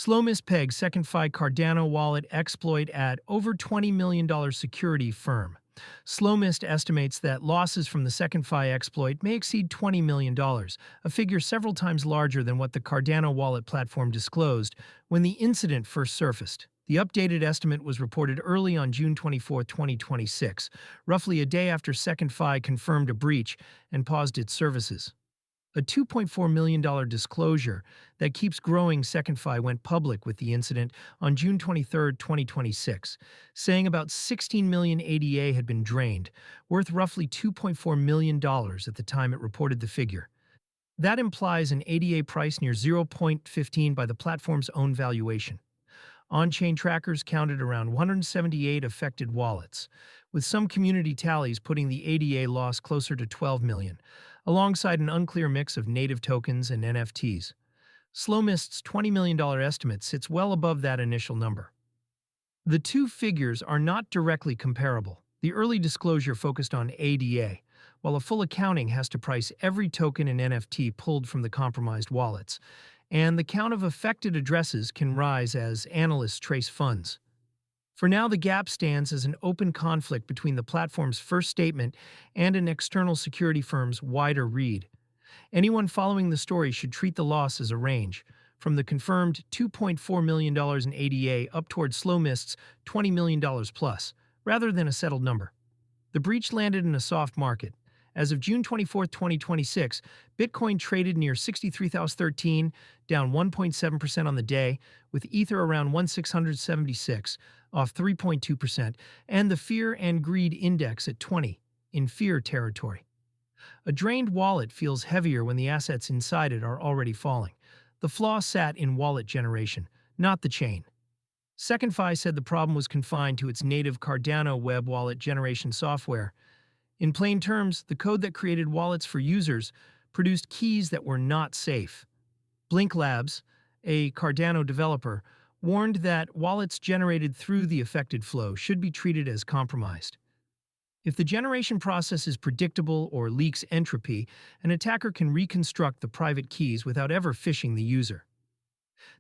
SlowMist pegs SecondFi Cardano wallet exploit at over $20 million security firm. SlowMist estimates that losses from the SecondFi exploit may exceed $20 million, a figure several times larger than what the Cardano wallet platform disclosed when the incident first surfaced. The updated estimate was reported early on June 24, 2026, roughly a day after SecondFi confirmed a breach and paused its services. A $2.4 million disclosure that keeps growing SecondFi went public with the incident on June 23, 2026, saying about 16 million ADA had been drained, worth roughly $2.4 million at the time it reported the figure. That implies an ADA price near 0.15 by the platform's own valuation. On-chain trackers counted around 178 affected wallets, with some community tallies putting the ADA loss closer to 12 million, alongside an unclear mix of native tokens and NFTs. SlowMist's $20 million estimate sits well above that initial number. The two figures are not directly comparable. The early disclosure focused on ADA, while a full accounting has to price every token and NFT pulled from the compromised wallets, and the count of affected addresses can rise as analysts trace funds. For now, the gap stands as an open conflict between the platform's first statement and an external security firm's wider read. Anyone following the story should treat the loss as a range, from the confirmed $2.4 million in ADA up towards SlowMist's $20 million plus, rather than a settled number. The breach landed in a soft market. As of June 24, 2026, Bitcoin traded near 63,013, down 1.7% on the day, with Ether around 1,676, off 3.2%, and the Fear and Greed Index at 20, in fear territory. A drained wallet feels heavier when the assets inside it are already falling. The flaw sat in wallet generation, not the chain. SecondFi said the problem was confined to its native Cardano web wallet generation software. In plain terms, the code that created wallets for users produced keys that were not safe. Blink Labs, a Cardano developer, warned that wallets generated through the affected flow should be treated as compromised. If the generation process is predictable or leaks entropy, an attacker can reconstruct the private keys without ever phishing the user.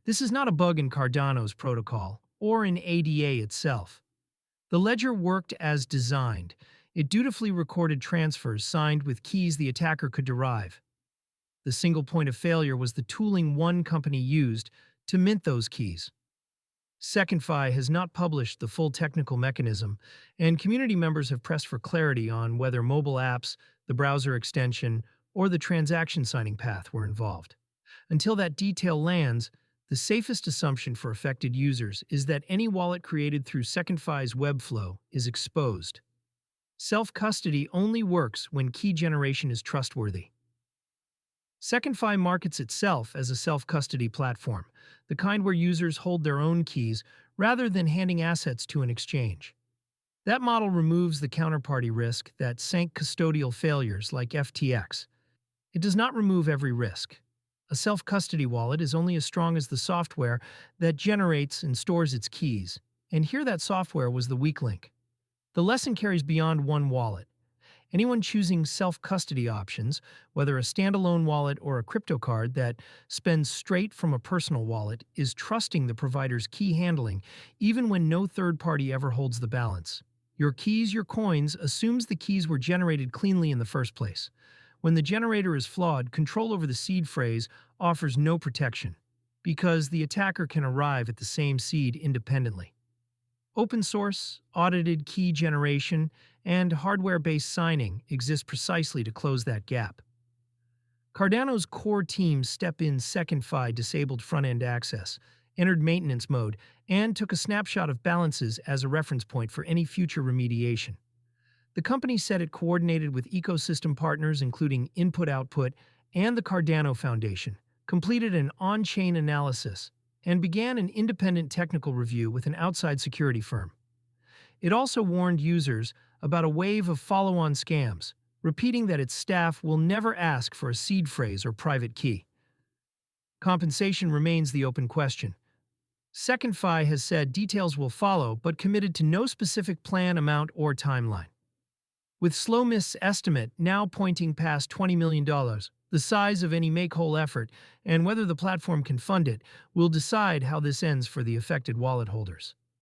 This is not a bug in Cardano's protocol or in ADA itself. The ledger worked as designed. It dutifully recorded transfers signed with keys the attacker could derive. The single point of failure was the tooling one company used to mint those keys. SecondFi has not published the full technical mechanism, and community members have pressed for clarity on whether mobile apps, the browser extension, or the transaction signing path were involved. Until that detail lands, the safest assumption for affected users is that any wallet created through SecondFi's Webflow is exposed. Self-custody only works when key generation is trustworthy. SecondFi markets itself as a self-custody platform, the kind where users hold their own keys rather than handing assets to an exchange. That model removes the counterparty risk that sank custodial failures like FTX. It does not remove every risk. A self-custody wallet is only as strong as the software that generates and stores its keys, and here that software was the weak link. The lesson carries beyond one wallet. Anyone choosing self-custody options, whether a standalone wallet or a crypto card that spends straight from a personal wallet, is trusting the provider's key handling, even when no third party ever holds the balance. Your keys, your coins assumes the keys were generated cleanly in the first place. When the generator is flawed, control over the seed phrase offers no protection, because the attacker can arrive at the same seed independently. Open source, audited key generation, and hardware-based signing exist precisely to close that gap. Cardano's core team step in SecondFi disabled front-end access, entered maintenance mode, and took a snapshot of balances as a reference point for any future remediation. The company said it coordinated with ecosystem partners including Input-Output and the Cardano Foundation, completed an on-chain analysis, and began an independent technical review with an outside security firm. It also warned users about a wave of follow-on scams, repeating that its staff will never ask for a seed phrase or private key. Compensation remains the open question. SecondFi has said details will follow, but committed to no specific plan, amount, or timeline. With SlowMist's estimate now pointing past $20 million, the The size of any make-whole effort and whether the platform can fund it will decide how this ends for the affected wallet holders.